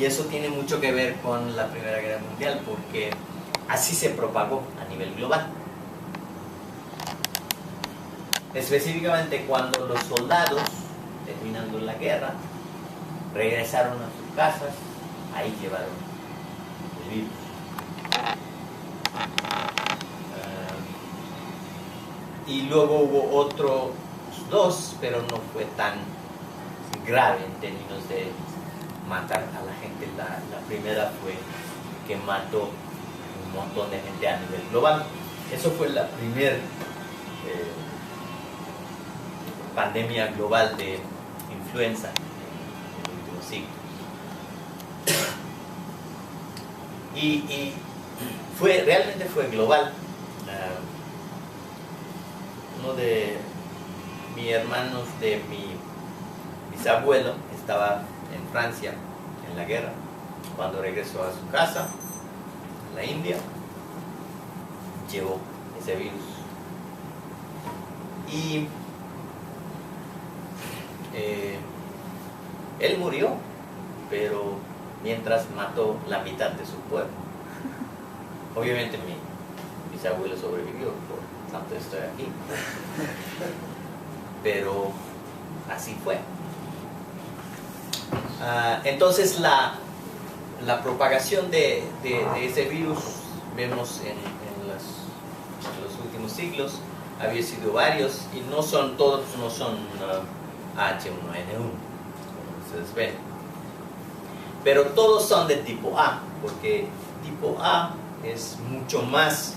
Y eso tiene mucho que ver con la Primera Guerra Mundial, porque así se propagó a nivel global. Específicamente cuando los soldados, terminando la guerra, regresaron a sus casas, ahí llevaron el virus. Y luego hubo otros dos, pero no fue tan grave en términos de matar a la gente. La primera fue que mató un montón de gente a nivel global. Eso fue la primera pandemia global de influenza en el último siglo. Y realmente fue global. Uno de mis hermanos de mi bisabuelo estaba en Francia en la guerra. Cuando regresó a su casa, a la India, llevó ese virus. Y él murió, pero mientras mató la mitad de su pueblo. Obviamente mi bisabuelo sobrevivió, por tanto estoy aquí. Pero así fue. Entonces la propagación de ese virus, vemos en los últimos siglos, había sido varios, y todos no son H1N1, como ustedes ven. Pero todos son de tipo A, porque tipo A es mucho más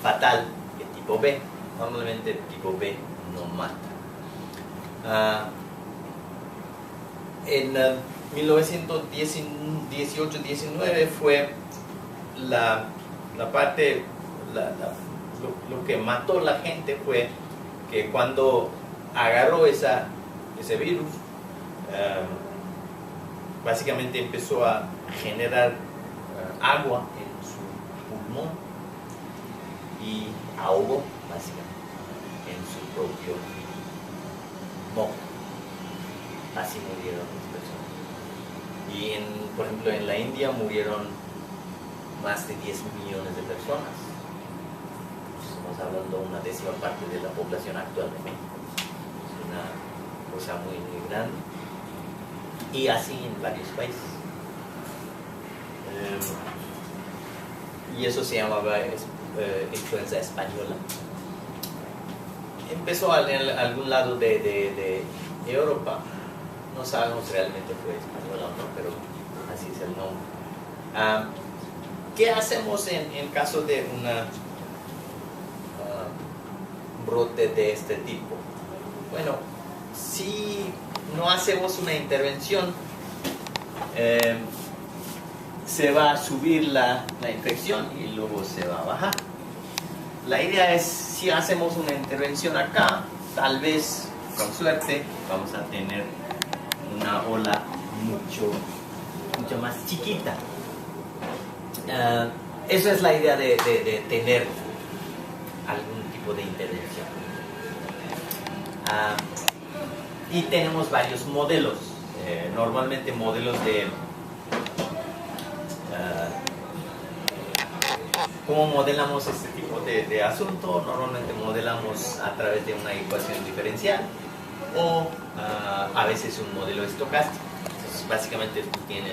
fatal que tipo B. Normalmente tipo B no mata. En 1918-19 fue lo que mató a la gente fue que cuando agarró ese virus, básicamente empezó a generar agua en su pulmón y ahogó básicamente en su propio moco. Así murieron las personas. Y por ejemplo en la India murieron más de 10 millones de personas. Estamos hablando de una décima parte de la población actual de México. Es una cosa muy, muy grande. Y así en varios países. Y eso se llamaba influenza española. Empezó en algún lado de Europa. No sabemos realmente fue española o no, pero así es el nombre. ¿Qué hacemos en caso de un brote de este tipo? Bueno, si no hacemos una intervención, se va a subir la infección y luego se va a bajar. La idea es, si hacemos una intervención acá, tal vez, con suerte, vamos a tener una ola mucho más chiquita. Esa es la idea de tener algún tipo de intervención. Y tenemos varios modelos, normalmente modelos de ¿cómo modelamos este tipo de asunto? Normalmente modelamos a través de una ecuación diferencial o a veces un modelo estocástico. Entonces básicamente tú tienes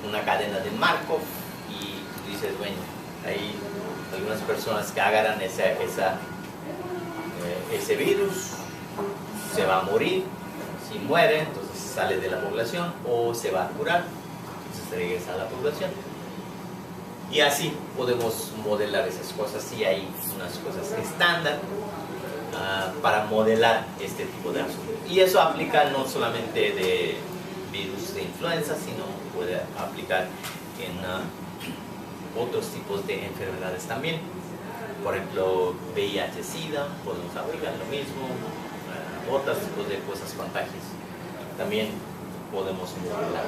una cadena de Markov y tú dices, bueno, hay algunas personas que agarran ese virus, se va a morir. Si muere, entonces sale de la población, o se va a curar, entonces regresa a la población. Y así podemos modelar esas cosas, y hay unas cosas estándar para modelar este tipo de asuntos. Y eso aplica no solamente de virus de influenza, sino puede aplicar en otros tipos de enfermedades también. Por ejemplo, VIH-Sida, podemos aplicar lo mismo, otros tipos de cosas contagiosas también podemos modelar.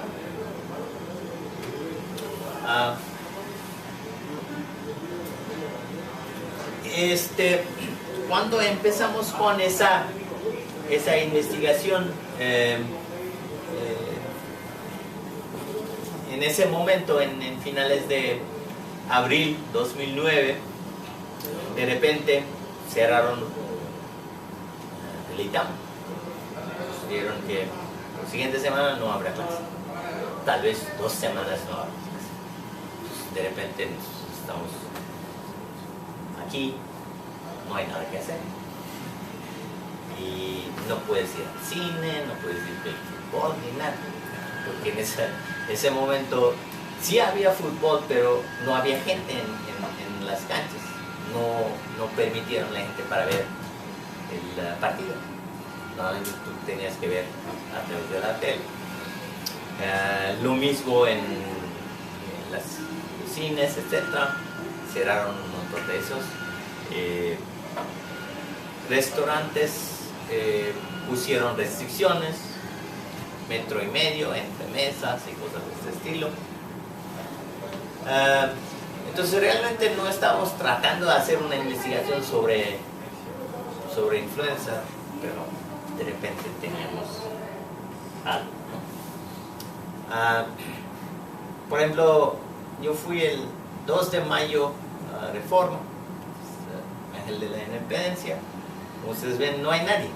Cuando empezamos con esa investigación, en ese momento, en finales de abril 2009, de repente cerraron el ITAM. Dijeron que la siguiente semana no habrá clase. Tal vez 2 semanas no habrá clase. De repente estamos aquí, no hay nada que hacer. Y no puedes ir al cine, no puedes ir al fútbol ni nada. Porque en ese momento sí había fútbol, pero no había gente en las canchas. No permitieron a la gente para ver el partido. Normalmente tú tenías que ver a través de la tele. Lo mismo en los cines, etc. Cerraron un montón de esos. Restaurantes pusieron restricciones, 1,5 metros entre mesas y cosas de este estilo. Entonces realmente no estamos tratando de hacer una investigación sobre influenza, pero de repente teníamos algo, ¿no? Por ejemplo, yo fui el 2 de mayo a Reforma, el de la Independencia. Como ustedes ven, no hay nadie,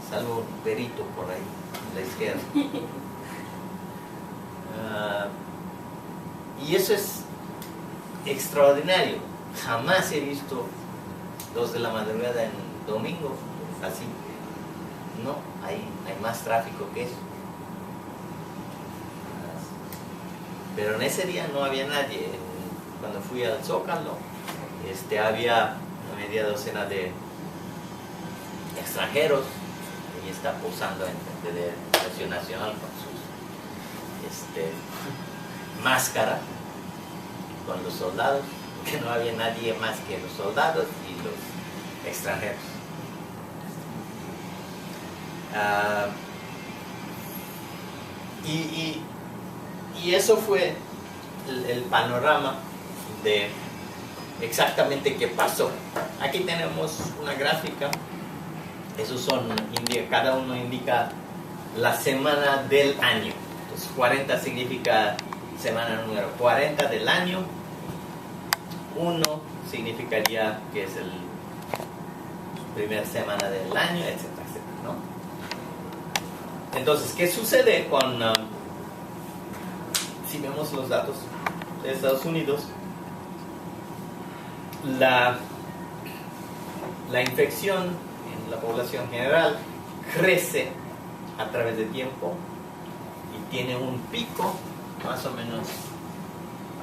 salvo un perito por ahí a la izquierda. Y eso es extraordinario. Jamás he visto 2 de la madrugada en domingo así. No, hay más tráfico que eso. Pero en ese día no había nadie. Cuando fui al Zócalo, había una media docena de extranjeros. Ahí está posando en frente del Palacio Nacional con sus máscara, con los soldados, porque no había nadie más que los soldados y los extranjeros. Y eso fue el panorama de exactamente qué pasó. Aquí tenemos una gráfica. Esos son, cada uno indica la semana del año. Entonces 40 significa semana número 40 del año. 1 significaría que es el primera semana del año, etcétera, etcétera, ¿no? Entonces, ¿qué sucede con, si vemos los datos de Estados Unidos? La infección en la población general crece a través del tiempo y tiene un pico más o menos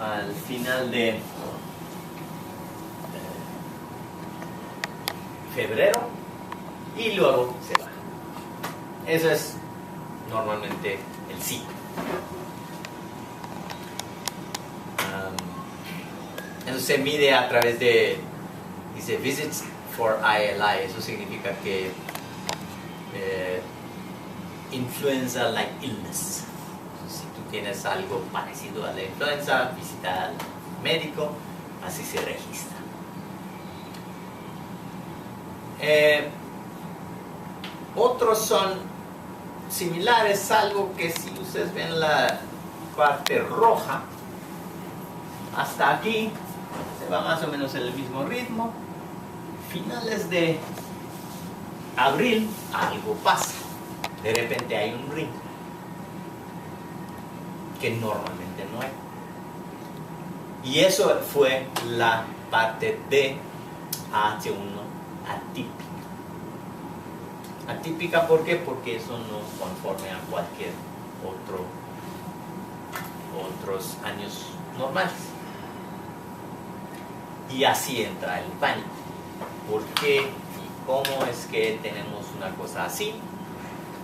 al final de febrero y luego se baja. Eso es normalmente el ciclo. Entonces se mide a través de, dice visits for ILI, eso significa que influenza like illness. Si tú tienes algo parecido a la influenza, visita al médico, así se registra. Otros son similares, salvo que si ustedes ven la parte roja, hasta aquí se va más o menos en el mismo ritmo. Finales de abril algo pasa, de repente hay un ring que normalmente no hay, y eso fue la parte de H1 atípica. Atípica, ¿por qué? Porque eso no conforme a cualquier otros años normales. Y así entra el pánico. ¿Por qué y cómo es que tenemos una cosa así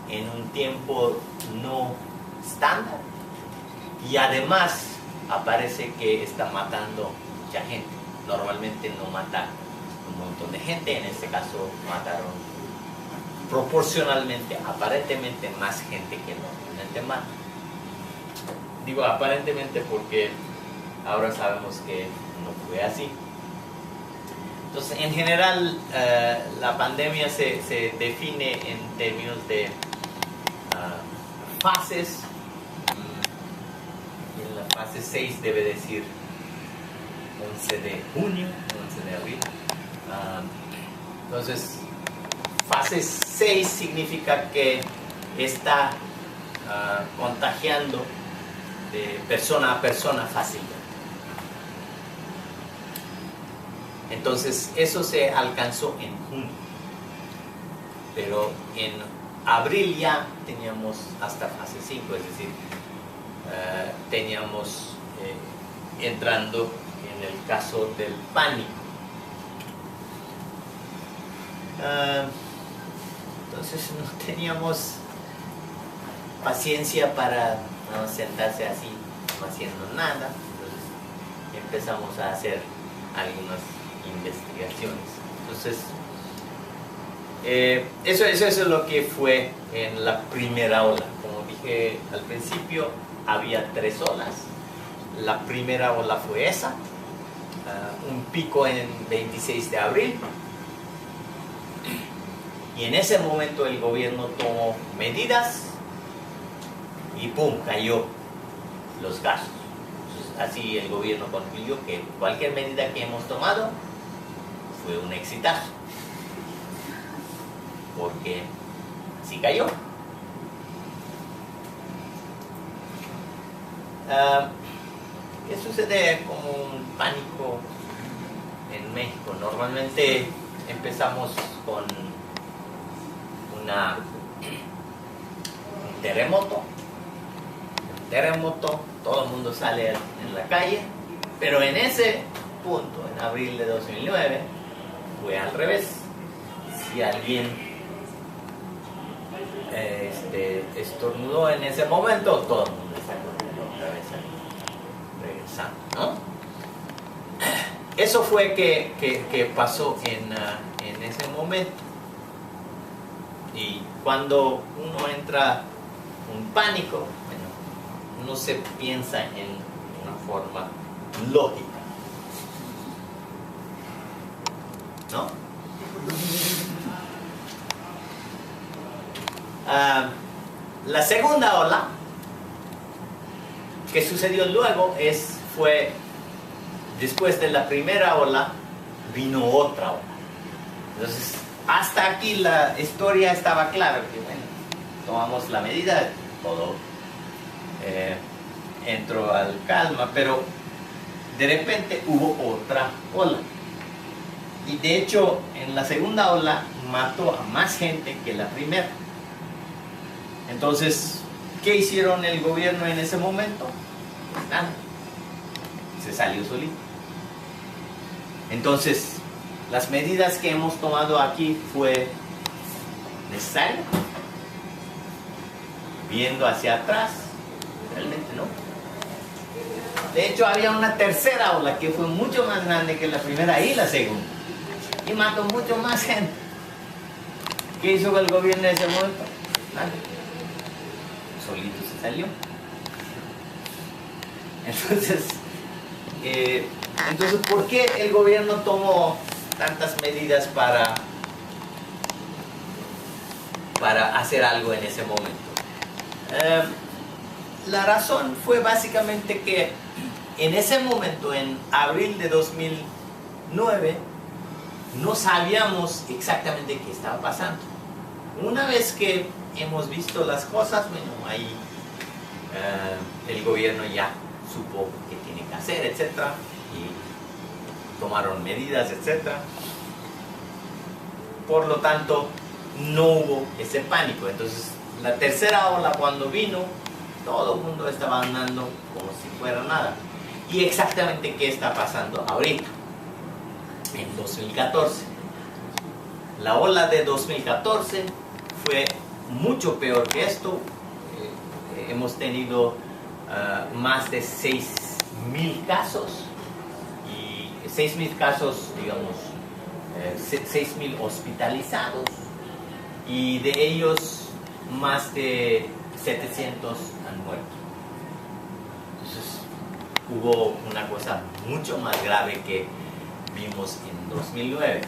en un tiempo no estándar? Y además aparece que está matando mucha gente. Normalmente no mata un montón de gente, en este caso mataron proporcionalmente, aparentemente más gente que normalmente mata. Digo aparentemente porque ahora sabemos que no fue así. Entonces, en general, la pandemia se define en términos de fases. En fase 6 debe decir 11 de junio, 11 de abril. Entonces, fase 6 significa que está contagiando de persona a persona fácilmente. Entonces, eso se alcanzó en junio. Pero en abril ya teníamos hasta fase 5, es decir, teníamos entrando en el caso del pánico. Entonces no teníamos paciencia para no sentarse así, no haciendo nada. Entonces empezamos a hacer algunas investigaciones. Entonces, eso es lo que fue en la primera ola. Como dije al principio, había 3 olas. La primera ola fue esa, un pico en 26 de abril. Y en ese momento el gobierno tomó medidas y ¡pum!, cayó los casos. Entonces, así el gobierno concluyó que cualquier medida que hemos tomado fue un exitazo, porque así cayó. ¿Qué sucede como un pánico en México? Normalmente empezamos con un terremoto, todo el mundo sale en la calle, pero en ese punto, en abril de 2009, fue al revés. Si alguien estornudó en ese momento, todo el mundo está corriendo otra vez regresando, ¿no? Eso fue que pasó en ese momento. Y cuando uno entra en pánico, bueno, uno se piensa en una forma lógica, ¿no? La segunda ola que sucedió luego fue después de la primera ola, vino otra ola. Entonces, hasta aquí la historia estaba clara, que bueno, tomamos la medida, todo entró al calma, pero de repente hubo otra ola. Y de hecho, en la segunda ola mató a más gente que la primera. Entonces, ¿qué hicieron el gobierno en ese momento? Pues nada, se salió solito. Entonces, las medidas que hemos tomado aquí fue necesario. Viendo hacia atrás, realmente no. De hecho, había una tercera ola que fue mucho más grande que la primera y la segunda. Y mató mucho más gente. ¿Qué hizo el gobierno en ese momento? Nada. Solito se salió. Entonces, ¿por qué el gobierno tomó tantas medidas para hacer algo en ese momento? La razón fue básicamente que en ese momento, en abril de 2009, no sabíamos exactamente qué estaba pasando. Una vez que hemos visto las cosas, bueno, ahí el gobierno ya supo qué tiene que hacer, etc. Y tomaron medidas, etc. Por lo tanto, no hubo ese pánico. Entonces, la tercera ola cuando vino, todo el mundo estaba andando como si fuera nada. Y exactamente qué está pasando ahorita, en 2014. La ola de 2014 fue mucho peor que esto. Hemos tenido más de 6.000 casos, y 6.000 casos, digamos, 6.000 hospitalizados, y de ellos más de 700 han muerto. Entonces hubo una cosa mucho más grave que vimos en 2009.